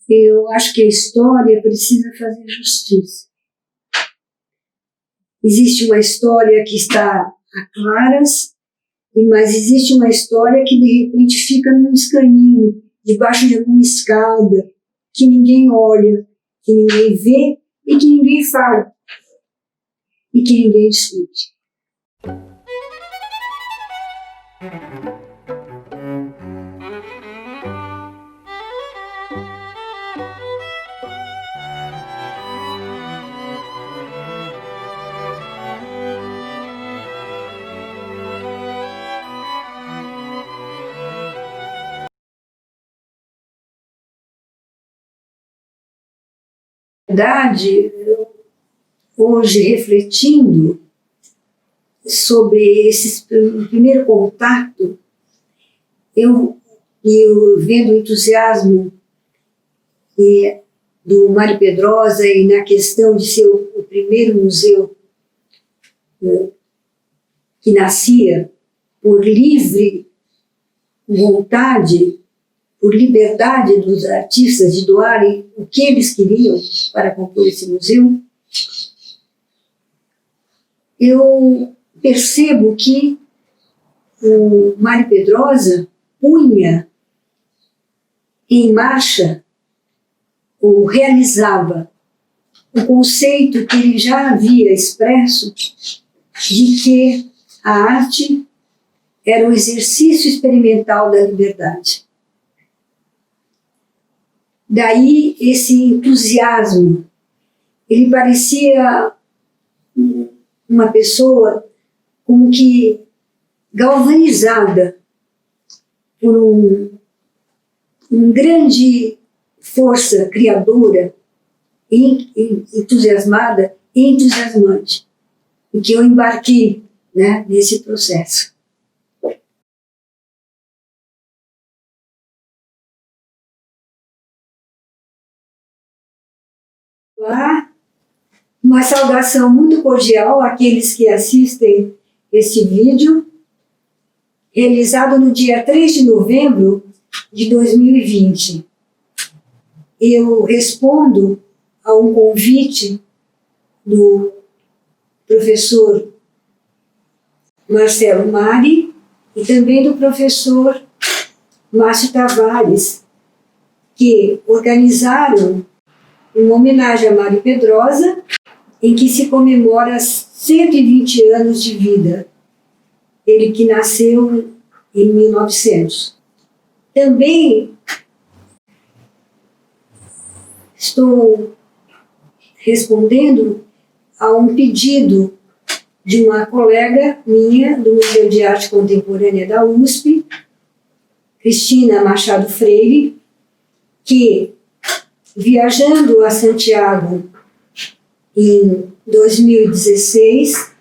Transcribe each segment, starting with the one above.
Eu acho que a história precisa fazer justiça. Existe uma história que está a claras, mas existe uma história que de repente fica num escaninho, debaixo de alguma escada, que ninguém olha, que ninguém vê e que ninguém fala, e que ninguém discute. Na verdade, hoje, refletindo sobre esse primeiro contato, eu vendo o entusiasmo do Mário Pedrosa e na questão de ser o primeiro museu que nascia por livre vontade, por liberdade dos artistas de doarem o que eles queriam para compor esse museu, eu percebo que o Mário Pedrosa punha em marcha, ou realizava, o conceito que ele já havia expresso de que a arte era um exercício experimental da liberdade. Daí esse entusiasmo. Ele parecia uma pessoa como que galvanizada por uma grande força criadora, entusiasmada e entusiasmante, em que eu embarquei, né, nesse processo. Uma saudação muito cordial àqueles que assistem este vídeo, realizado no dia 3 de novembro de 2020. Eu respondo a um convite do professor Marcelo Mari e também do professor Márcio Tavares, que organizaram uma homenagem a Mário Pedrosa, em que se comemora 120 anos de vida. Ele que nasceu em 1900. Também estou respondendo a um pedido de uma colega minha do Museu de Arte Contemporânea da USP, Cristina Machado Freire, que, viajando a Santiago em 2016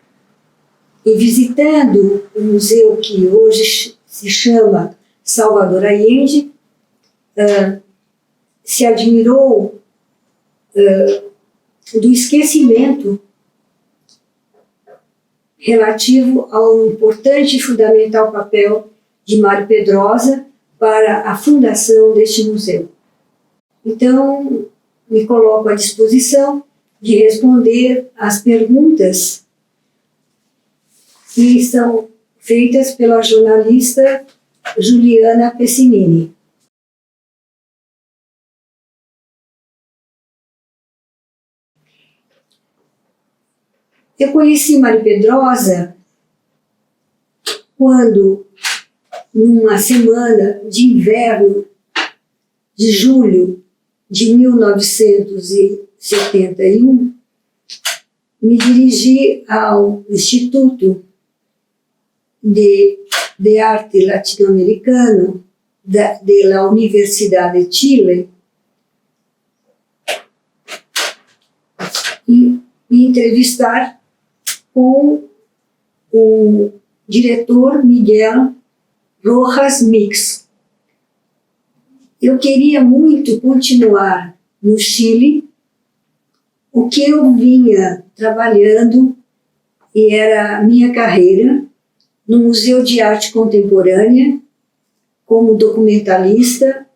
e visitando o museu que hoje se chama Salvador Allende, se admirou do esquecimento relativo ao importante e fundamental papel de Mário Pedrosa para a fundação deste museu. Então, me coloco à disposição de responder às perguntas que são feitas pela jornalista Juliana Pessinini. Eu conheci Mário Pedrosa quando, numa semana de inverno de julho de 1971, me dirigi ao Instituto de Arte Latino-Americano da Universidade de Chile e me entrevistar com o diretor Miguel Rojas Mix. Eu queria muito continuar no Chile o que eu vinha trabalhando e era a minha carreira no Museu de Arte Contemporânea como documentalista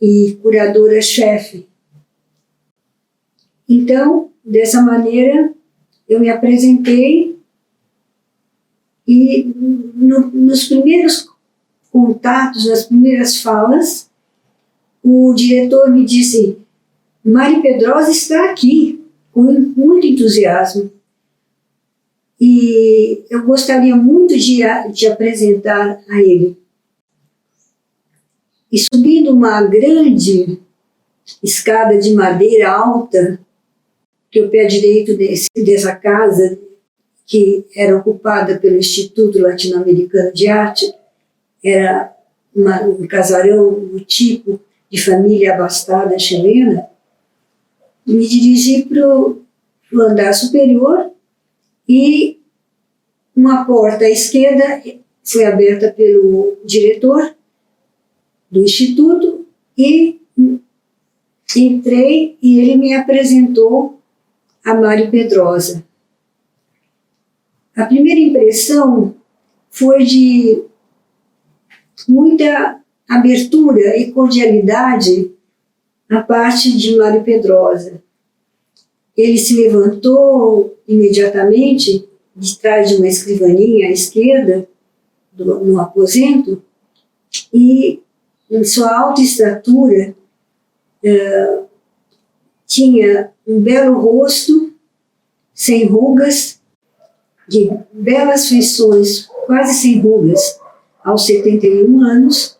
e curadora-chefe. Então, dessa maneira, eu me apresentei e nos primeiros contatos, nas primeiras falas, o diretor me disse: Mari Pedrosa está aqui, com muito entusiasmo. E eu gostaria muito de apresentar a ele. E subindo uma grande escada de madeira alta, que o pé direito dessa casa, que era ocupada pelo Instituto Latino-Americano de Arte, era um casarão do tipo de família abastada chilena, me dirigi para o andar superior e uma porta à esquerda foi aberta pelo diretor do Instituto e entrei e ele me apresentou a Mari Pedrosa. A primeira impressão foi de muita abertura e cordialidade a parte de Mari Pedrosa. Ele se levantou imediatamente de trás de uma escrivaninha à esquerda, no aposento, e em sua alta estatura tinha um belo rosto, sem rugas, de belas feições, quase sem rugas, aos 71 anos,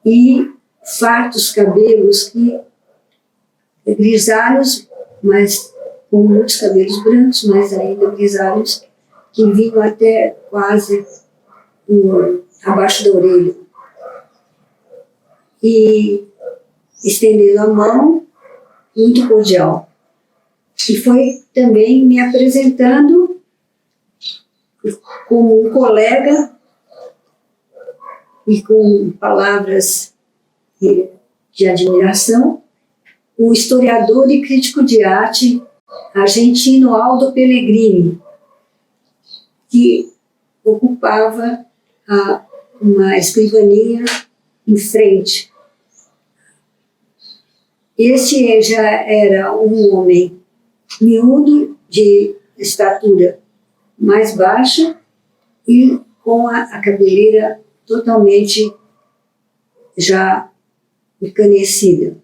e fartos cabelos grisalhos, mas com muitos cabelos brancos, mas ainda grisalhos, que vinham até quase abaixo da orelha. E estendendo a mão, muito cordial. E foi também me apresentando como um colega e com palavras de admiração, o historiador e crítico de arte argentino Aldo Pellegrini, que ocupava uma escrivaninha em frente. Este já era um homem miúdo, de estatura mais baixa e com a cabeleira totalmente já encanecida.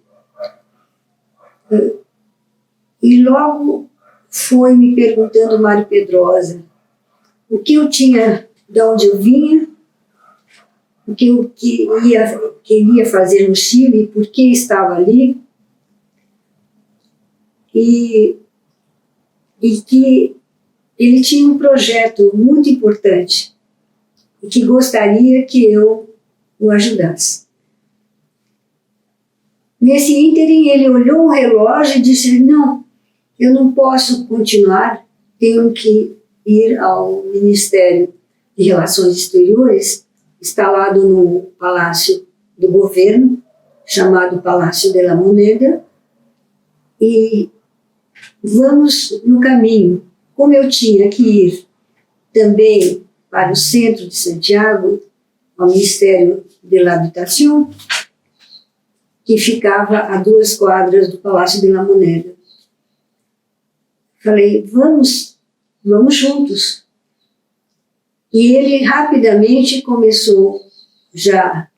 E logo foi me perguntando Mari Pedrosa o que eu tinha, de onde eu vinha, o que eu queria fazer no Chile, e por que estava ali, e que ele tinha um projeto muito importante e que gostaria que eu o ajudasse. Nesse ínterim, ele olhou o relógio e disse: não, eu não posso continuar, tenho que ir ao Ministério de Relações Exteriores, instalado no Palácio do Governo, chamado Palácio de la Moneda, e vamos no caminho. Como eu tinha que ir também para o centro de Santiago, ao Ministério de la Habitación, que ficava a 2 quadras do Palácio de la Moneda. Falei: vamos juntos. E ele rapidamente começou já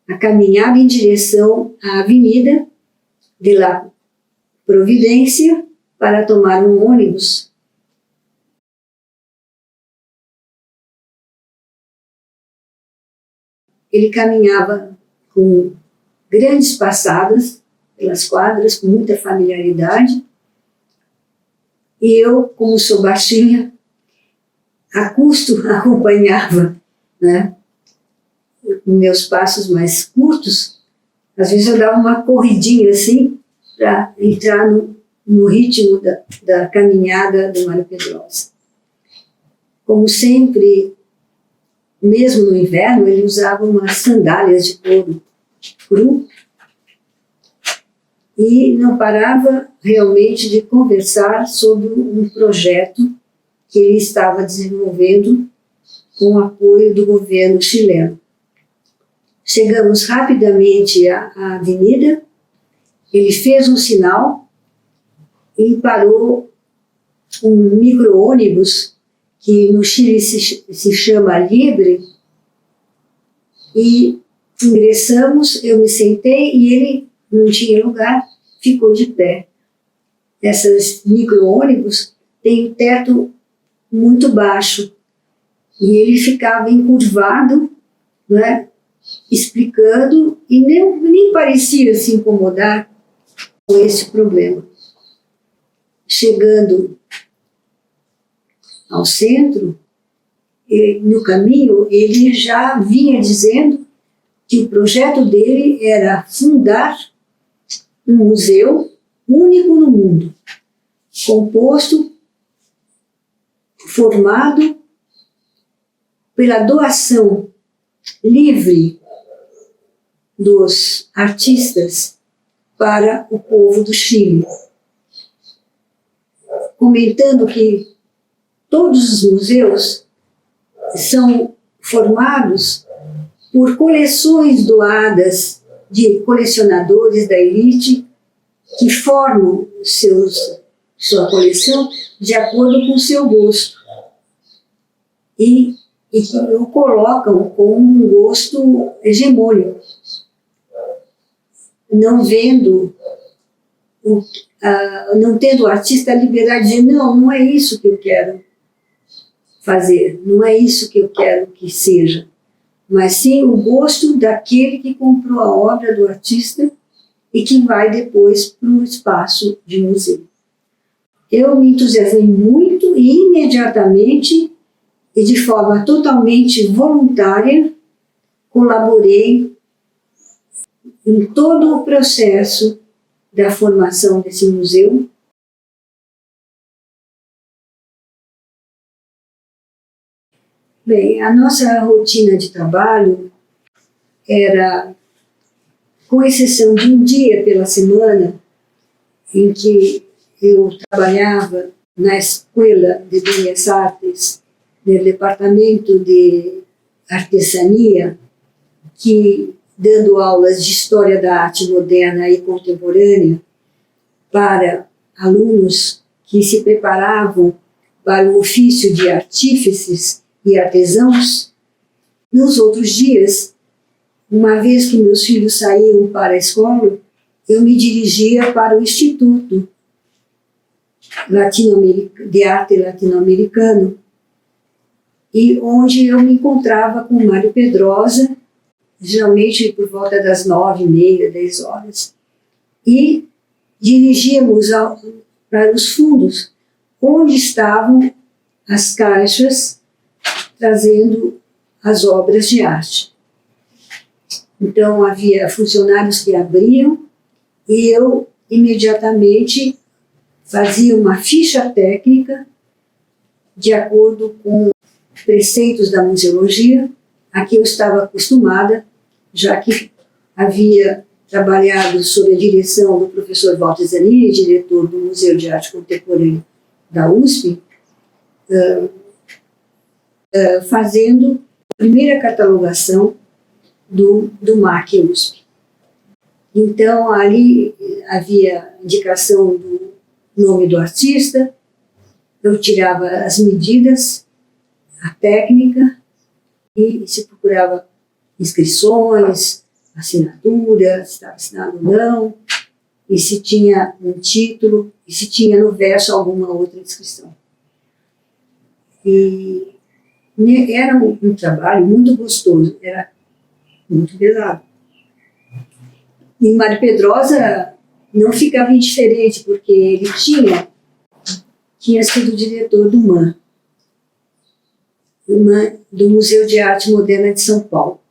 a caminhar em direção à Avenida de la Providência para tomar um ônibus. Ele caminhava com grandes passadas pelas quadras, com muita familiaridade. E eu, como sou baixinha, a custo acompanhava, né? Com meus passos mais curtos, às vezes eu dava uma corridinha assim, para entrar no ritmo da caminhada do Mari Pedrosa. Como sempre, mesmo no inverno, ele usava umas sandálias de couro cru e não parava realmente de conversar sobre um projeto que ele estava desenvolvendo com o apoio do governo chileno. Chegamos rapidamente à avenida, ele fez um sinal e parou um micro-ônibus, que no Chile se chama Libre, e ingressamos, eu me sentei e ele não tinha lugar, ficou de pé. Essas micro-ônibus têm um teto muito baixo e ele ficava encurvado, né, explicando, e nem parecia se incomodar com esse problema. Chegando ao centro, no caminho, ele já vinha dizendo que o projeto dele era fundar um museu único no mundo, composto, formado pela doação livre dos artistas para o povo do Chile, comentando que todos os museus são formados por coleções doadas de colecionadores da elite que formam sua coleção de acordo com o seu gosto e que o colocam com um gosto hegemônico, não tendo o artista a liberdade de dizer, não é isso que eu quero fazer, não é isso que eu quero que seja, mas sim o gosto daquele que comprou a obra do artista e que vai depois para um espaço de museu. Eu me entusiasmei muito e imediatamente e de forma totalmente voluntária colaborei em todo o processo da formação desse museu. Bem, a nossa rotina de trabalho era, com exceção de um dia pela semana, em que eu trabalhava na Escola de Bellas Artes, no departamento de artesania, que dando aulas de história da arte moderna e contemporânea para alunos que se preparavam para o ofício de artífices e artesãos. Nos outros dias, uma vez que meus filhos saíam para a escola, eu me dirigia para o Instituto de Arte Latino-Americano, e onde eu me encontrava com o Mário Pedrosa, geralmente por volta das 9h30, 10h, e dirigíamos para os fundos, onde estavam as caixas trazendo as obras de arte. Então, havia funcionários que abriam e eu imediatamente fazia uma ficha técnica de acordo com preceitos da museologia, a que eu estava acostumada, já que havia trabalhado sob a direção do professor Walter Zanini, diretor do Museu de Arte Contemporânea da USP, fazendo a primeira catalogação do MAC USP. Então, ali havia indicação do nome do artista, eu tirava as medidas, a técnica, e se procurava inscrições, assinatura, se estava assinado ou não, e se tinha um título, e se tinha no verso alguma outra inscrição. E era um trabalho muito gostoso, era muito pesado. E Mário Pedrosa não ficava indiferente, porque ele tinha sido diretor do MAN, do Museu de Arte Moderna de São Paulo.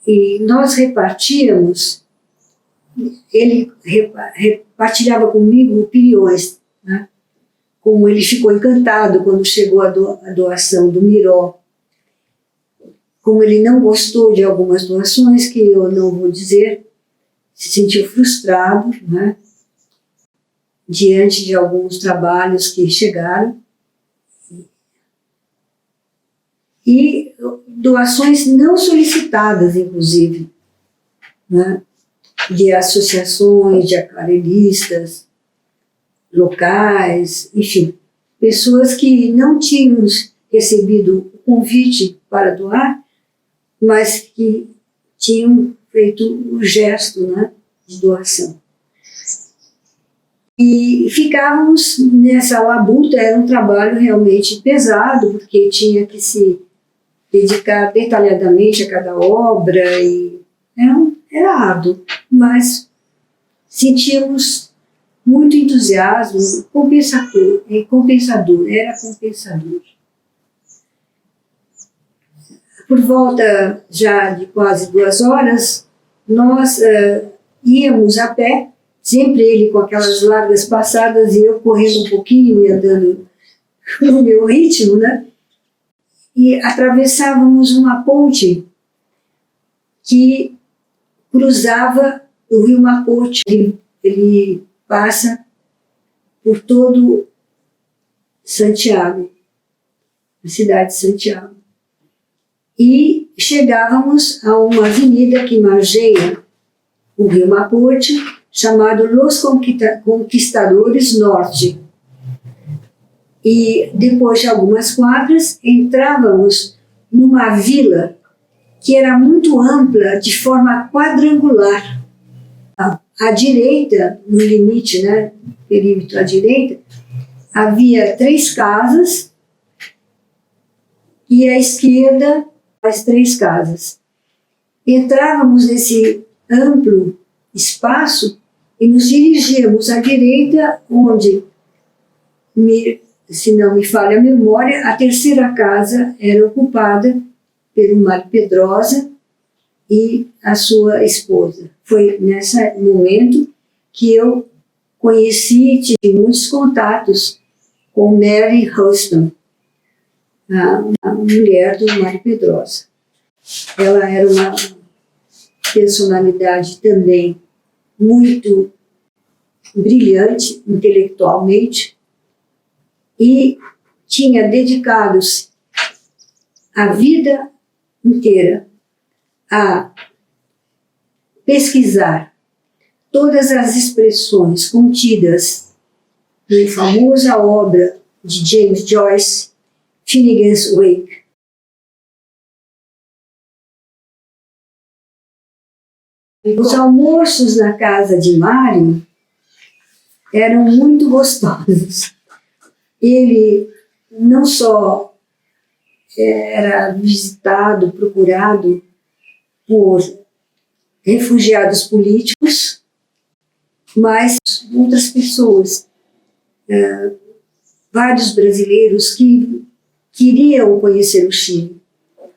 E nós repartíamos, ele repartilhava comigo opiniões, né? Como ele ficou encantado quando chegou a doação do Miró, como ele não gostou de algumas doações, que eu não vou dizer, se sentiu frustrado, né? Diante de alguns trabalhos que chegaram. E doações não solicitadas, inclusive, né? De associações, de aquarelistas locais, enfim, pessoas que não tinham recebido o convite para doar, mas que tinham feito o gesto, né, de doação. E ficávamos nessa labuta, era um trabalho realmente pesado, porque tinha que se dedicar detalhadamente a cada obra, e era árduo, mas sentíamos muito entusiasmo, compensador, era compensador. Por volta já de quase 2 horas, nós íamos a pé, sempre ele com aquelas largas passadas e eu correndo um pouquinho e andando no meu ritmo, né? E atravessávamos uma ponte que cruzava o rio Mapote. Ele passa por todo Santiago, a cidade de Santiago. E chegávamos a uma avenida que margeia o rio Mapote, chamado Los Conquistadores Norte. E depois de algumas quadras, entrávamos numa vila que era muito ampla, de forma quadrangular. À direita, no limite, né, perímetro à direita, havia 3 casas e à esquerda as 3 casas. Entrávamos nesse amplo espaço e nos dirigíamos à direita, onde, se não me falha a memória, a 3ª casa era ocupada pelo Mário Pedrosa e a sua esposa. Foi nesse momento que eu conheci e tive muitos contatos com Mary Huston, a mulher do Mário Pedrosa. Ela era uma personalidade também muito brilhante intelectualmente e tinha dedicado a vida inteira a pesquisar todas as expressões contidas na famosa obra de James Joyce, Finnegan's Wake. Os almoços na casa de Mário eram muito gostosos. Ele não só era visitado, procurado por refugiados políticos, mas outras pessoas, vários brasileiros que queriam conhecer o Chile.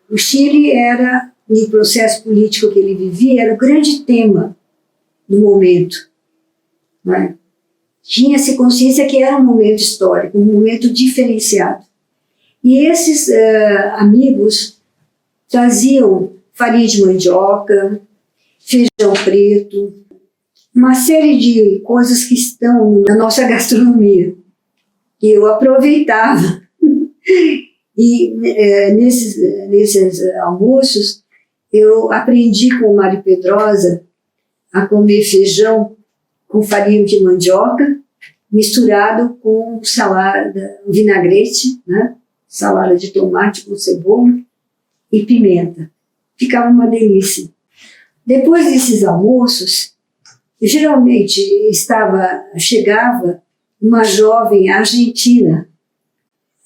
O Chile era, no processo político que ele vivia, era o grande tema do momento, né? Tinha-se consciência que era um momento histórico, um momento diferenciado. E esses amigos traziam farinha de mandioca, feijão preto, uma série de coisas que estão na nossa gastronomia. E eu aproveitava. E nesses almoços, eu aprendi com o Mário Pedrosa a comer feijão com farinha de mandioca, misturado com salada, vinagrete, né? Salada de tomate com cebola e pimenta. Ficava uma delícia. Depois desses almoços, geralmente chegava uma jovem argentina,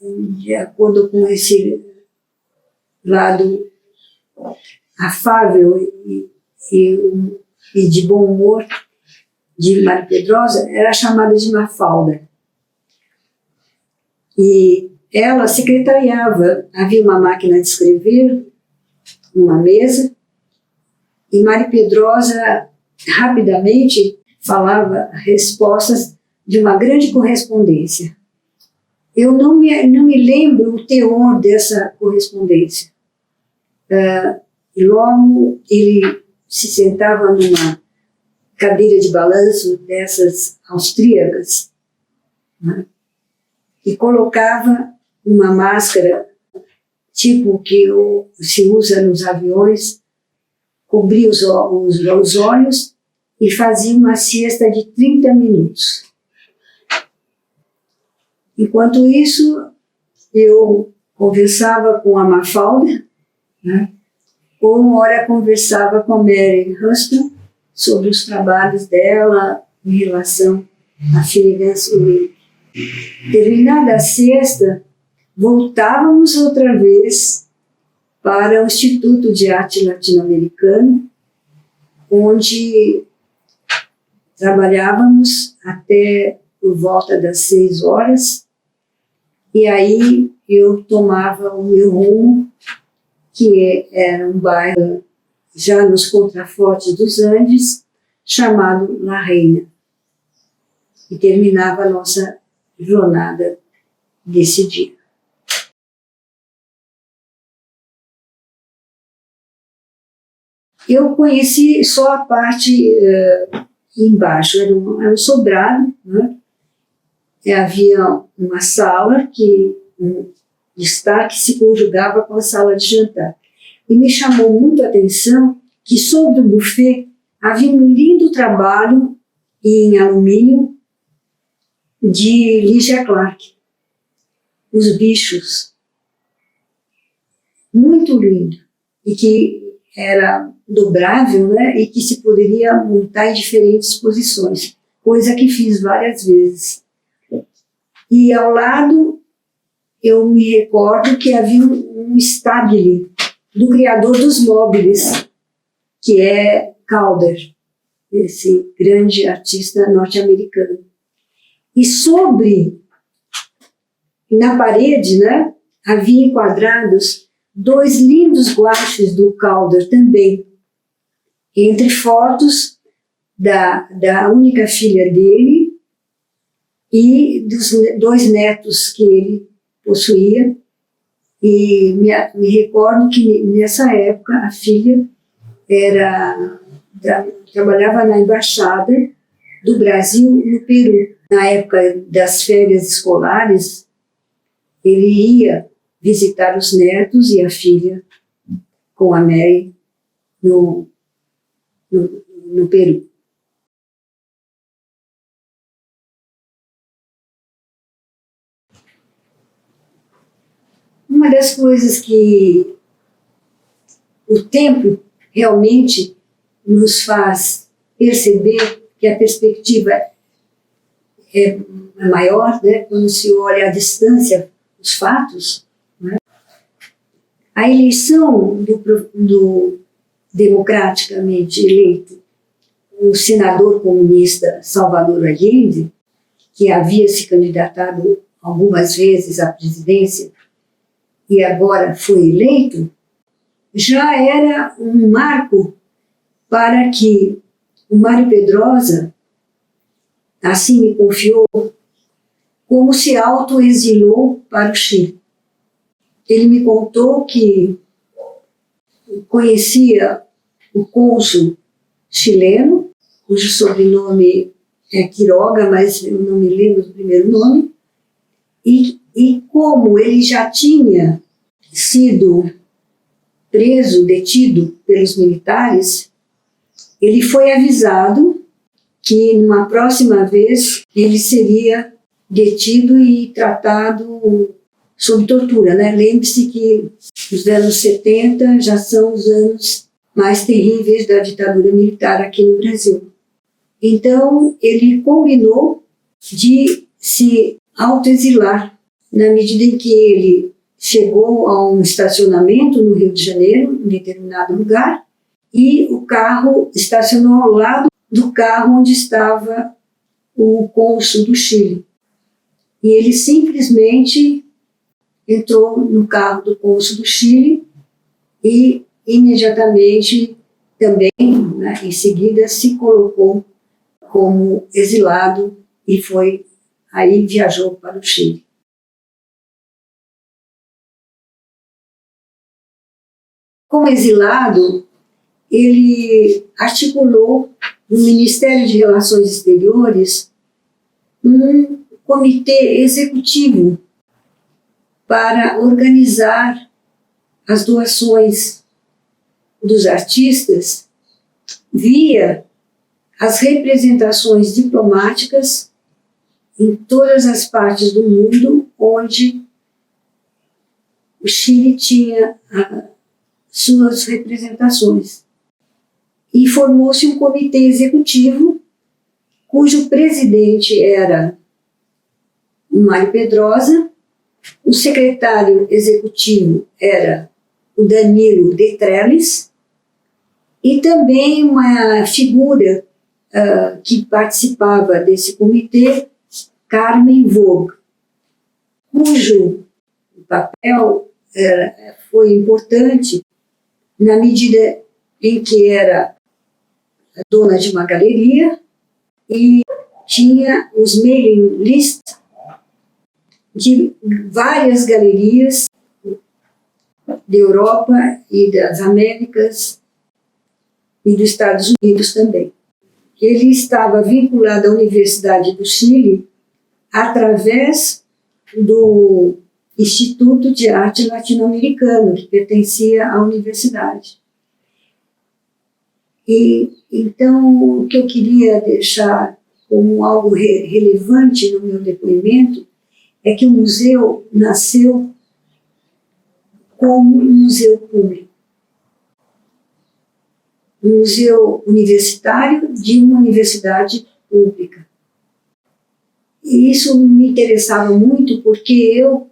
de acordo com esse lado afável e de bom humor de Mário Pedrosa, era chamada de Mafalda. E ela secretariava, havia uma máquina de escrever, uma mesa, e Mário Pedrosa rapidamente falava respostas de uma grande correspondência. Eu não me lembro o teor dessa correspondência. Logo, ele se sentava numa cadeira de balanço dessas austríacas, né? E colocava uma máscara tipo que se usa nos aviões, cobria os olhos e fazia uma siesta de 30 minutos. Enquanto isso, eu conversava com a Mafalda, né? Ou uma hora conversava com a Mary Huston sobre os trabalhos dela em relação a Finnegan's Wake. Terminada a sexta, voltávamos outra vez para o Instituto de Arte Latino-Americano, onde trabalhávamos até por volta das 6 horas, e aí eu tomava o meu rumo, que era um bairro já nos contrafortes dos Andes, chamado La Reina, e terminava a nossa jornada desse dia. Eu conheci só a parte embaixo, era um sobrado, né? Havia uma sala que um destaque se conjugava com a sala de jantar. E me chamou muito a atenção que sobre o buffet havia um lindo trabalho em alumínio de Lygia Clark, Os Bichos, muito lindo, e que era dobrável, né, e que se poderia montar em diferentes posições, coisa que fiz várias vezes. E ao lado, eu me recordo que havia um estabile do criador dos móveis, que é Calder, esse grande artista norte-americano. E na parede, né, havia enquadrados 2 lindos guaches do Calder também, entre fotos da única filha dele e dos 2 netos que ele possuía. E me recordo que nessa época a filha trabalhava na embaixada do Brasil no Peru. Na época das férias escolares, ele ia visitar os netos e a filha com a Mary no Peru. Uma das coisas que o tempo realmente nos faz perceber que a perspectiva é maior, né, quando se olha à distância os fatos, né? A eleição do democraticamente eleito o senador comunista Salvador Allende, que havia se candidatado algumas vezes à presidência e agora foi eleito, já era um marco para que o Mário Pedrosa, assim me confiou, como se autoexilou para o Chile. Ele me contou que conhecia o cônsul chileno, cujo sobrenome é Quiroga, mas eu não me lembro do primeiro nome, e como ele já tinha sido preso, detido pelos militares, ele foi avisado que numa próxima vez ele seria detido e tratado sob tortura, né? Lembre-se que os anos 70 já são os anos mais terríveis da ditadura militar aqui no Brasil. Então, ele combinou de se autoexilar, na medida em que ele chegou a um estacionamento no Rio de Janeiro, em determinado lugar, e o carro estacionou ao lado do carro onde estava o cônsul do Chile. E ele simplesmente entrou no carro do cônsul do Chile e imediatamente também, né, em seguida, se colocou como exilado e aí viajou para o Chile. Como exilado, ele articulou no Ministério de Relações Exteriores um comitê executivo para organizar as doações dos artistas via as representações diplomáticas em todas as partes do mundo onde o Chile tinha suas representações. E formou-se um comitê executivo, cujo presidente era o Mário Pedrosa, o secretário executivo era o Danilo de Trelles, e também uma figura que participava desse comitê, Carmen Vogue, cujo papel foi importante na medida em que era dona de uma galeria e tinha os mailing lists de várias galerias da Europa e das Américas e dos Estados Unidos também. Ele estava vinculado à Universidade do Chile através do Instituto de Arte Latino-Americano, que pertencia à universidade. E, então, o que eu queria deixar como algo relevante no meu depoimento é que o museu nasceu como um museu público. Um museu universitário de uma universidade pública. E isso me interessava muito porque eu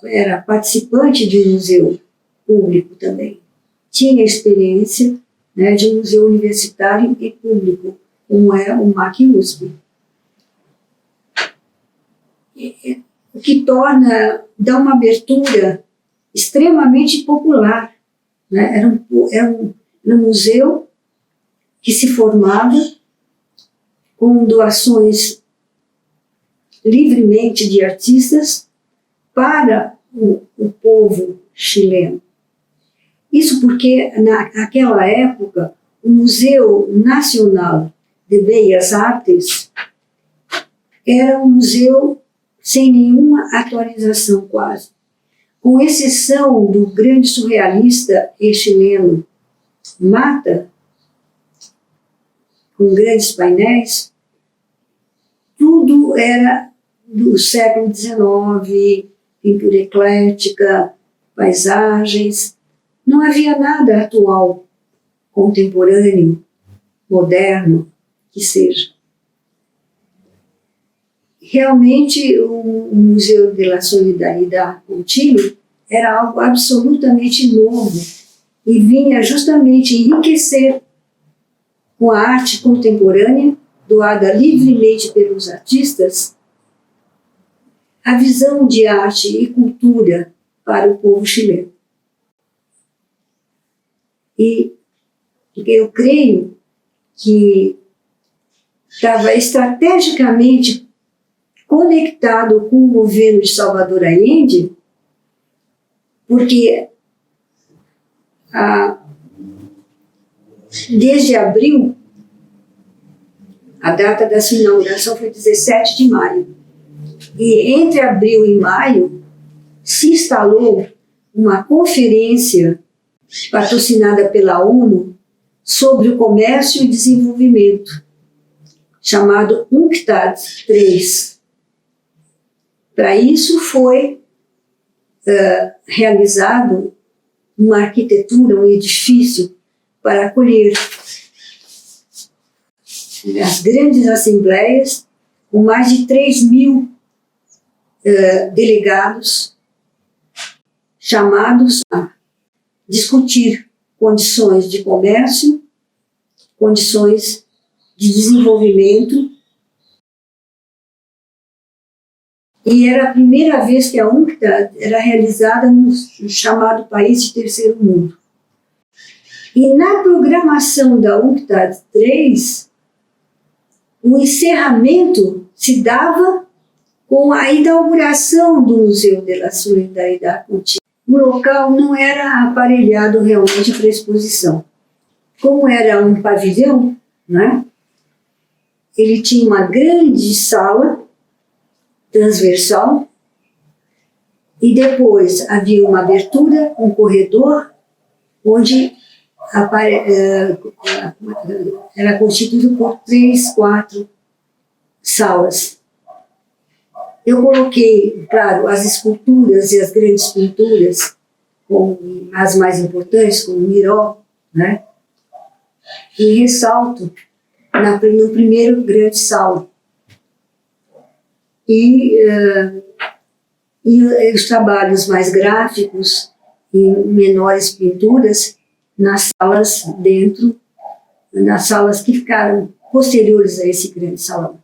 era participante de um museu público também. Tinha experiência, né, de um museu universitário e público, como é o MAC-USP. O que dá uma abertura extremamente popular. Né? Era um museu que se formava com doações livremente de artistas para o povo chileno. Isso porque, naquela época, o Museu Nacional de Bellas Artes era um museu sem nenhuma atualização quase. Com exceção do grande surrealista e chileno Mata, com grandes painéis, tudo era do século XIX, pintura eclética, paisagens. Não havia nada atual, contemporâneo, moderno, que seja. Realmente, o Museu de la Solidaridad com Chile era algo absolutamente novo e vinha justamente enriquecer com a arte contemporânea, doada livremente pelos artistas, a visão de arte e cultura para o povo chileno. E eu creio que estava estrategicamente conectado com o governo de Salvador Allende, porque desde abril, a data da sua inauguração foi 17 de maio, e entre abril e maio se instalou uma conferência patrocinada pela ONU sobre o comércio e desenvolvimento, chamado UNCTAD III. Para isso foi realizado uma arquitetura, um edifício para acolher as grandes assembleias com mais de 3.000 delegados chamados a discutir condições de comércio, condições de desenvolvimento. E era a primeira vez que a UNCTAD era realizada no chamado país de terceiro mundo. E na programação da UNCTAD 3, o encerramento se dava com a inauguração do Museu de la Solidaridad com Chile. O local não era aparelhado realmente para exposição. Como era um pavilhão, né, ele tinha uma grande sala transversal E depois havia uma abertura, um corredor, onde era constituído por 3, 4 salas. Eu coloquei, claro, as esculturas e as grandes pinturas, as mais importantes, como o Miró, né? E ressalto no primeiro grande sala. E os trabalhos mais gráficos e menores pinturas nas salas que ficaram posteriores a esse grande salão.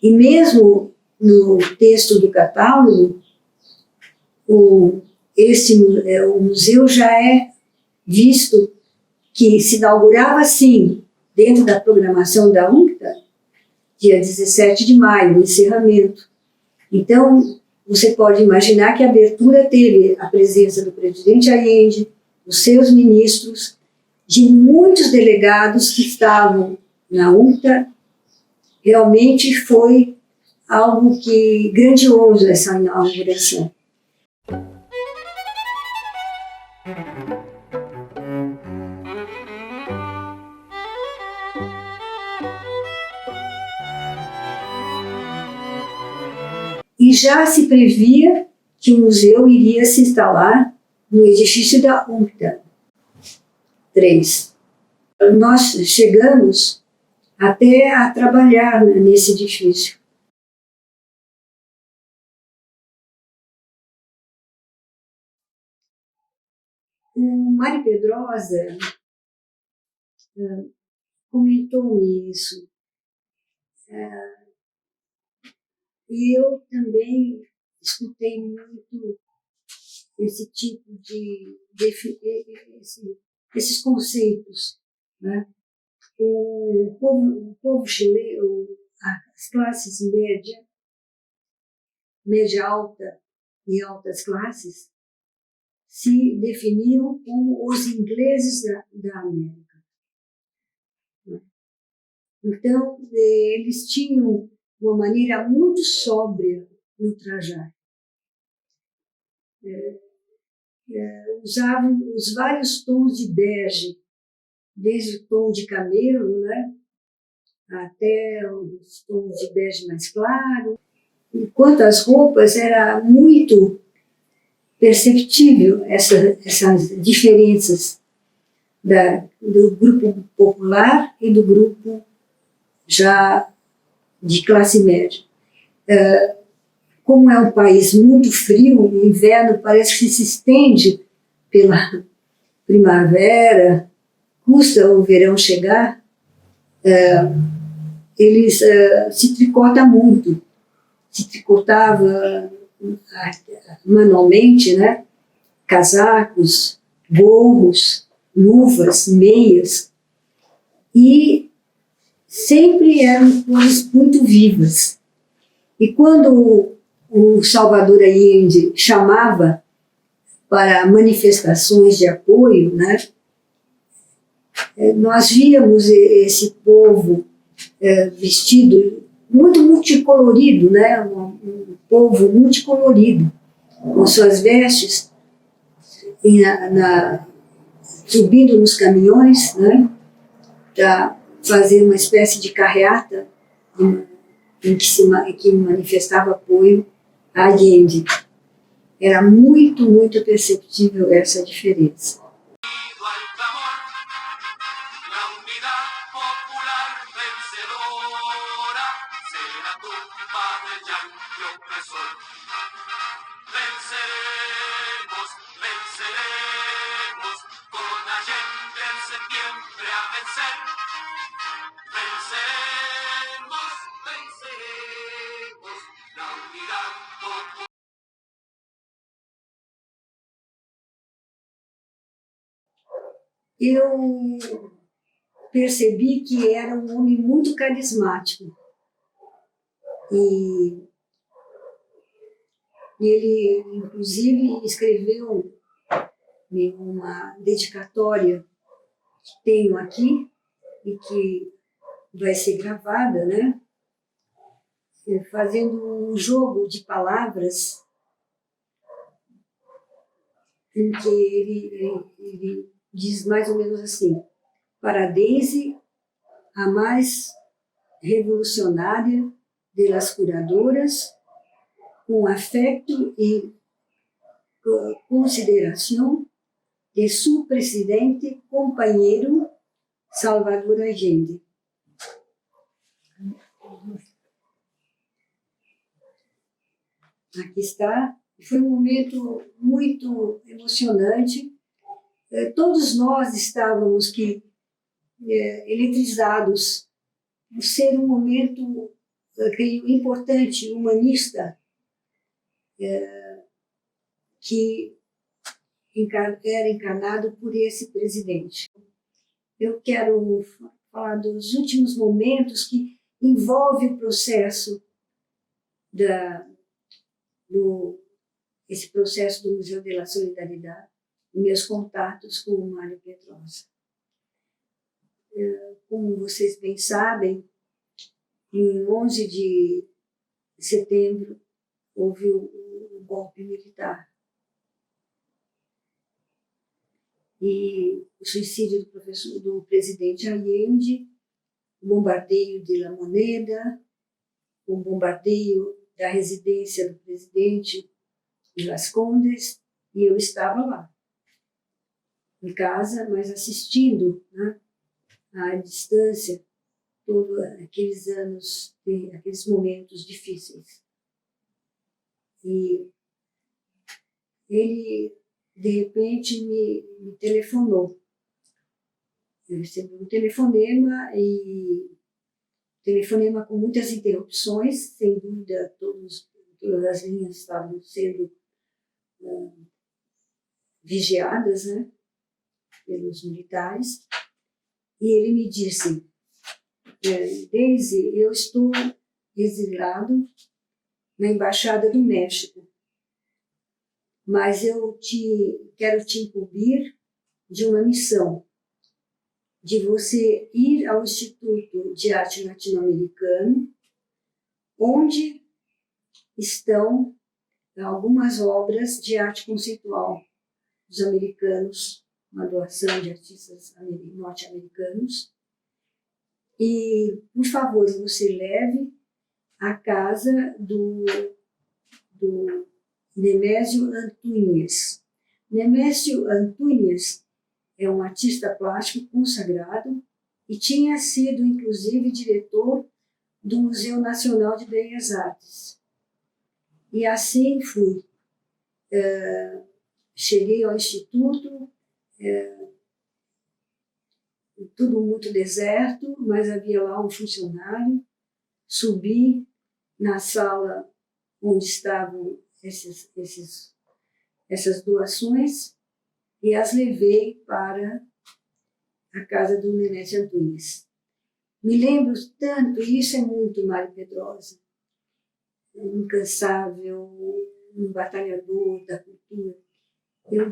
E mesmo no texto do catálogo, o museu já é visto que se inaugurava, sim, dentro da programação da UNCTAD, dia 17 de maio, o encerramento. Então, você pode imaginar que a abertura teve a presença do presidente Allende, dos seus ministros, de muitos delegados que estavam na UNCTAD. Realmente foi algo grandioso essa inauguração. E já se previa que o museu iria se instalar no edifício da UNCTAD 3. Nós chegamos até a trabalhar nesse edifício. O Mário Pedrosa comentou isso. E eu também escutei muito esse tipo esses conceitos, né? O povo chileno, as classes média alta e altas classes, se definiam como os ingleses da América. Então, eles tinham uma maneira muito sóbria no trajar. Usavam os vários tons de bege, desde o tom de camelo, né, até os tons de bege mais claro. Enquanto as roupas, era muito perceptível essas diferenças do grupo popular e do grupo já de classe média. Como é um país muito frio, o inverno parece que se estende pela primavera, custa o verão chegar, eles se tricota muito. Se tricotava manualmente, né? Casacos, gorros, luvas, meias, e sempre eram cores muito vivas. E quando o Salvador Allende chamava para manifestações de apoio, né, nós víamos esse povo vestido muito multicolorido, né, um povo multicolorido, com suas vestes, subindo nos caminhões, né, para fazer uma espécie de carreata em que manifestava apoio a Allende. Era muito, muito perceptível essa diferença. Eu percebi que era um homem muito carismático. E ele, inclusive, escreveu uma dedicatória que tenho aqui e que vai ser gravada, né? fazendo um jogo de palavras em que ele diz mais ou menos assim: para Daisy, a mais revolucionária de las curadoras, com afecto e consideração de su presidente companheiro Salvador Allende. Aqui está. Foi um momento muito emocionante. Todos nós estávamos eletrizados por ser um momento importante, humanista, que era encarnado por esse presidente. Eu quero falar dos últimos momentos que envolve o processo esse processo do Museu de la Solidariedade, meus contatos com o Mário Pedrosa. Como vocês bem sabem, em 11 de setembro houve o golpe militar. E o suicídio do presidente Allende, o bombardeio de La Moneda, o bombardeio da residência do presidente em Las Condes, e eu estava lá, em casa, mas assistindo, né, à distância, todos aqueles anos, aqueles momentos difíceis. E ele, de repente, me telefonou. Eu recebi um telefonema, telefonema com muitas interrupções, sem dúvida, todas as linhas estavam sendo vigiadas, né, pelos militares. E ele me disse: Daisy, eu estou exilado na Embaixada do México, mas eu quero te incumbir de uma missão, de você ir ao Instituto de Arte Latino-Americano, onde estão algumas obras de arte conceitual dos americanos, uma doação de artistas norte-americanos, e, por favor, você leve à casa do Nemésio Antúñez. Nemésio Antúñez é um artista plástico consagrado e tinha sido, inclusive, diretor do Museu Nacional de Belas Artes. E assim fui. Cheguei ao Instituto, tudo muito deserto, mas havia lá um funcionário. Subi na sala onde estavam essas doações e as levei para a casa do Nemésio Antúñez. Me lembro tanto, e isso é muito Mário Pedrosa, um incansável, um batalhador da cultura.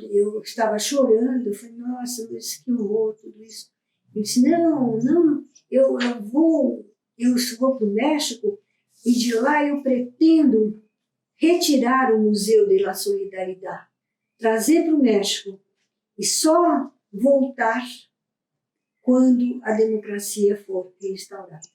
Eu estava chorando, eu falei: nossa, mas que horror, tudo isso. Ele disse: não, eu vou para o México e de lá eu pretendo retirar o Museu de la Solidariedade, trazer para o México e só voltar quando a democracia for restaurada.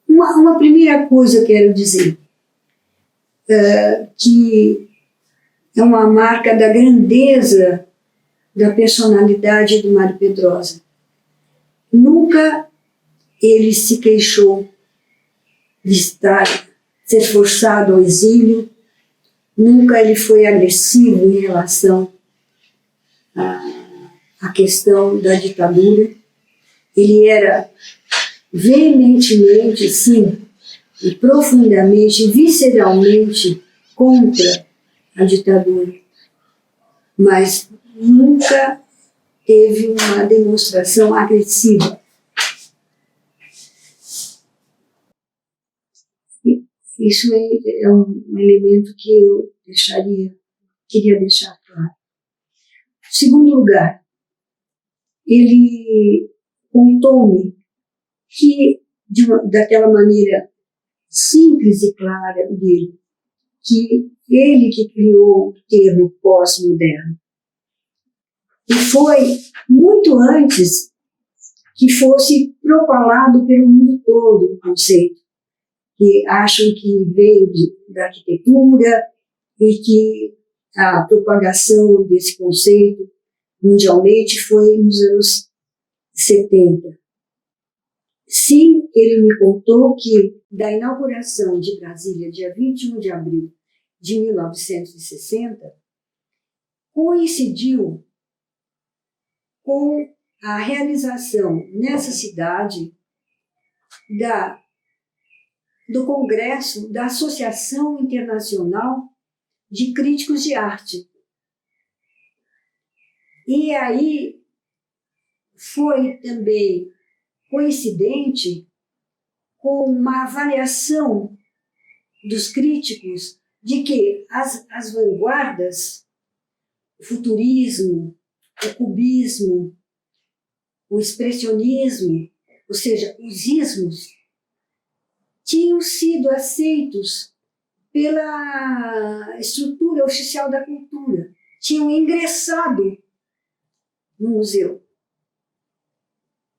Uma primeira coisa eu quero dizer, que é uma marca da grandeza da personalidade do Mário Pedrosa. Nunca ele se queixou de ser forçado ao exílio, nunca ele foi agressivo em relação à questão da ditadura. Ele era veementemente, sim, e profundamente, visceralmente contra a ditadura, mas nunca teve uma demonstração agressiva. Isso é um elemento que eu queria deixar claro. Segundo lugar, ele contou-me que, daquela maneira simples e clara dele, que ele que criou o termo pós-moderno. E foi muito antes que fosse propalado pelo mundo todo o conceito, que acham que veio da arquitetura e que a propagação desse conceito mundialmente foi nos anos 70. Sim, ele me contou que da inauguração de Brasília, dia 21 de abril de 1960, coincidiu com a realização nessa cidade do Congresso da Associação Internacional de Críticos de Arte. E aí foi também coincidente com uma avaliação dos críticos de que as vanguardas, o futurismo, o cubismo, o expressionismo, ou seja, os ismos, tinham sido aceitos pela estrutura oficial da cultura, tinham ingressado no museu.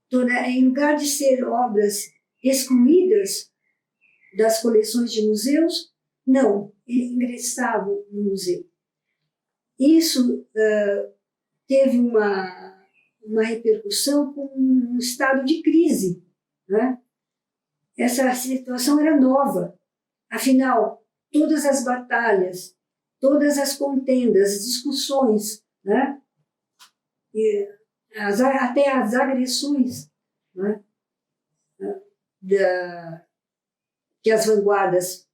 Então, em lugar de ser obras excluídas das coleções de museus, não, ingressavam no museu. Isso teve uma repercussão com um estado de crise, né? Essa situação era nova. Afinal, todas as batalhas, todas as contendas, as discussões, né? Até as agressões, né? Que as vanguardas,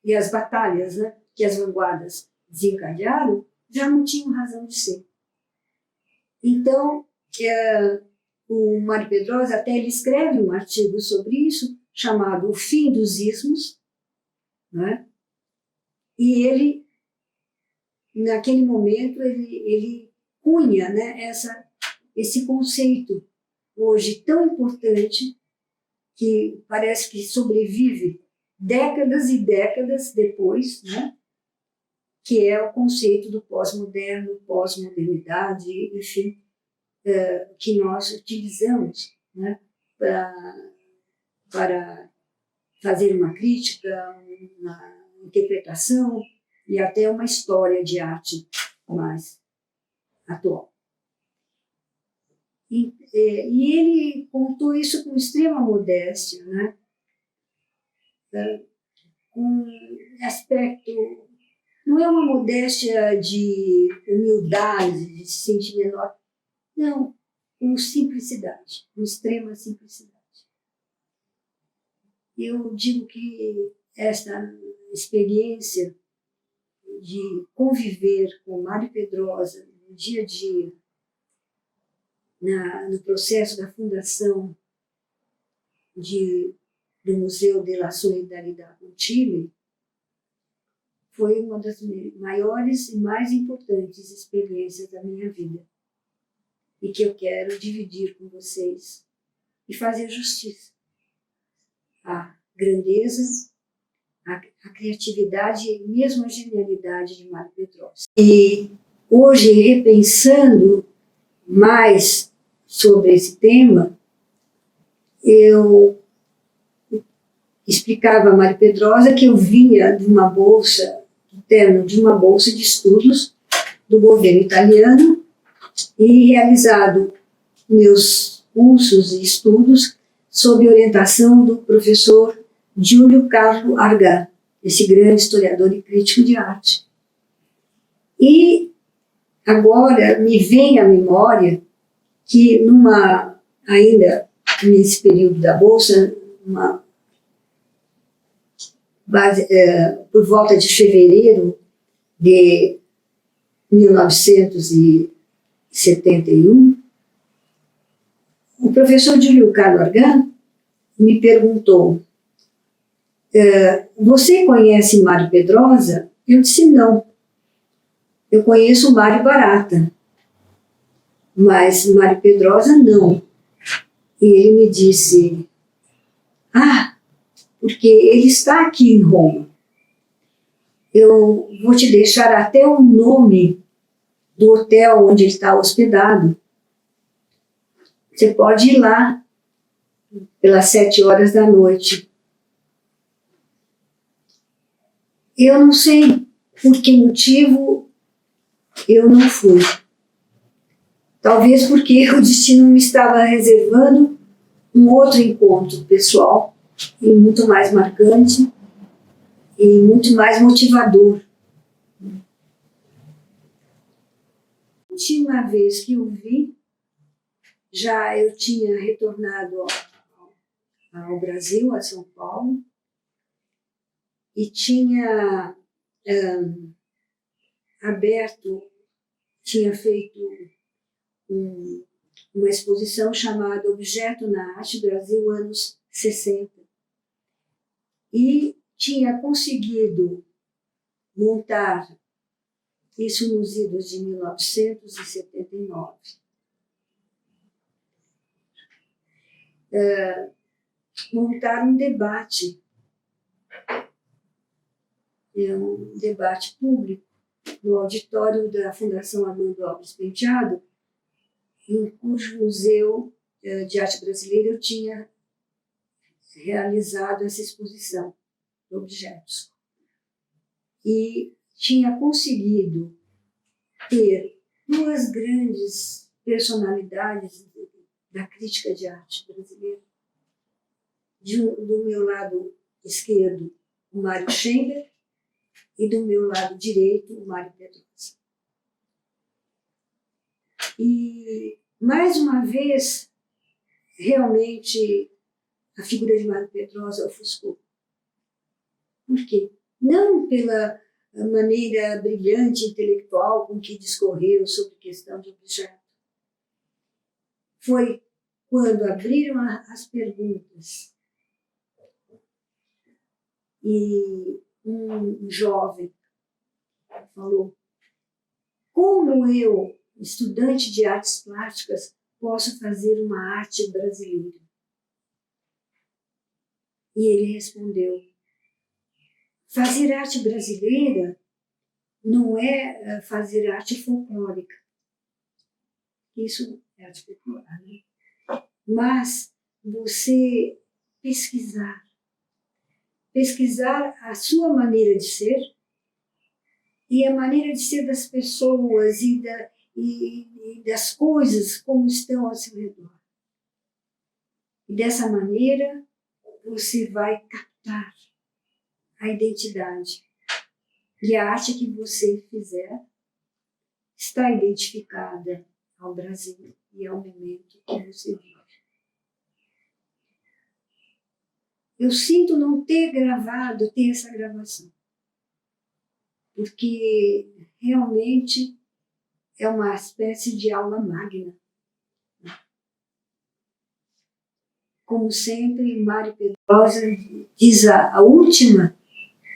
e as batalhas, né? Que as vanguardas desencadearam, já não tinham razão de ser. Então, o Mário Pedrosa até ele escreve um artigo sobre isso, chamado O Fim dos Ismos, né? E ele, naquele momento, ele cunha, né, esse conceito hoje tão importante, que parece que sobrevive décadas e décadas depois, né? Que é o conceito do pós-moderno, pós-modernidade, enfim, que nós utilizamos, né, para fazer uma crítica, uma interpretação e até uma história de arte mais atual. E ele contou isso com extrema modéstia, né, com aspecto. Não é uma modéstia de humildade, de se sentir menor. Não, com simplicidade, com extrema simplicidade. Eu digo que esta experiência de conviver com Mário Pedrosa no dia a dia, no processo da fundação do Museu de la Solidaridad com Chile, foi uma das maiores e mais importantes experiências da minha vida e que eu quero dividir com vocês e fazer justiça à grandeza, à criatividade e mesmo à genialidade de Mário Pedrosa. E hoje, repensando mais sobre esse tema, eu explicava a Mário Pedrosa que eu vinha de uma bolsa de estudos do governo italiano e realizado meus cursos e estudos sob orientação do professor Giulio Carlo Argan, esse grande historiador e crítico de arte. E agora me vem à memória que ainda nesse período da bolsa, por volta de fevereiro de 1971, o professor Giulio Carlo Argan me perguntou: você conhece Mário Pedrosa? Eu disse: não, eu conheço Mário Barata. mas Mário Pedrosa não. E ele me disse, porque ele está aqui em Roma. Eu vou te deixar até o nome do hotel onde ele está hospedado. Você pode ir lá pelas 7 horas da noite. Eu não sei por que motivo eu não fui. Talvez porque o destino me estava reservando um outro encontro pessoal e muito mais marcante e muito mais motivador. A última vez que o vi, já eu tinha retornado ao Brasil, a São Paulo, e tinha tinha feito uma exposição chamada Objeto na Arte Brasil, anos 60. E tinha conseguido montar isso nos idos de 1979. Montar um debate público no auditório da Fundação Armando Alves Penteado, em cujo Museu de Arte Brasileira eu tinha realizado essa exposição de objetos. E tinha conseguido ter duas grandes personalidades da crítica de arte brasileira. Do meu lado esquerdo, o Mário Schenber, e do meu lado direito, o Mário Pedrosa. E, mais uma vez, realmente, a figura de Mário Pedrosa ofuscou. Por quê? Não pela maneira brilhante, intelectual, com que discorreu sobre questão de objeto. Foi quando abriram as perguntas e um jovem falou: como eu, estudante de artes plásticas, posso fazer uma arte brasileira? E ele respondeu: fazer arte brasileira não é fazer arte folclórica. Isso é arte popular, né? Mas você pesquisar a sua maneira de ser e a maneira de ser das pessoas e das coisas como estão ao seu redor. E dessa maneira você vai captar a identidade. E a arte que você fizer está identificada ao Brasil e ao momento que você vive. Eu sinto não ter essa gravação, porque realmente é uma espécie de aula magna. Como sempre, Mário Pedrosa diz a última,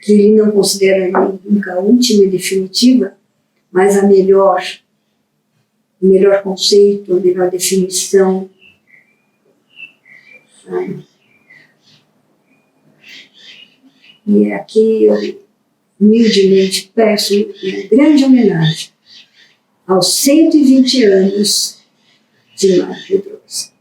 que ele não considera nunca a última e definitiva, mas o melhor conceito, a melhor definição. E aqui eu humildemente peço uma grande homenagem aos 120 anos de Mário Pedrosa.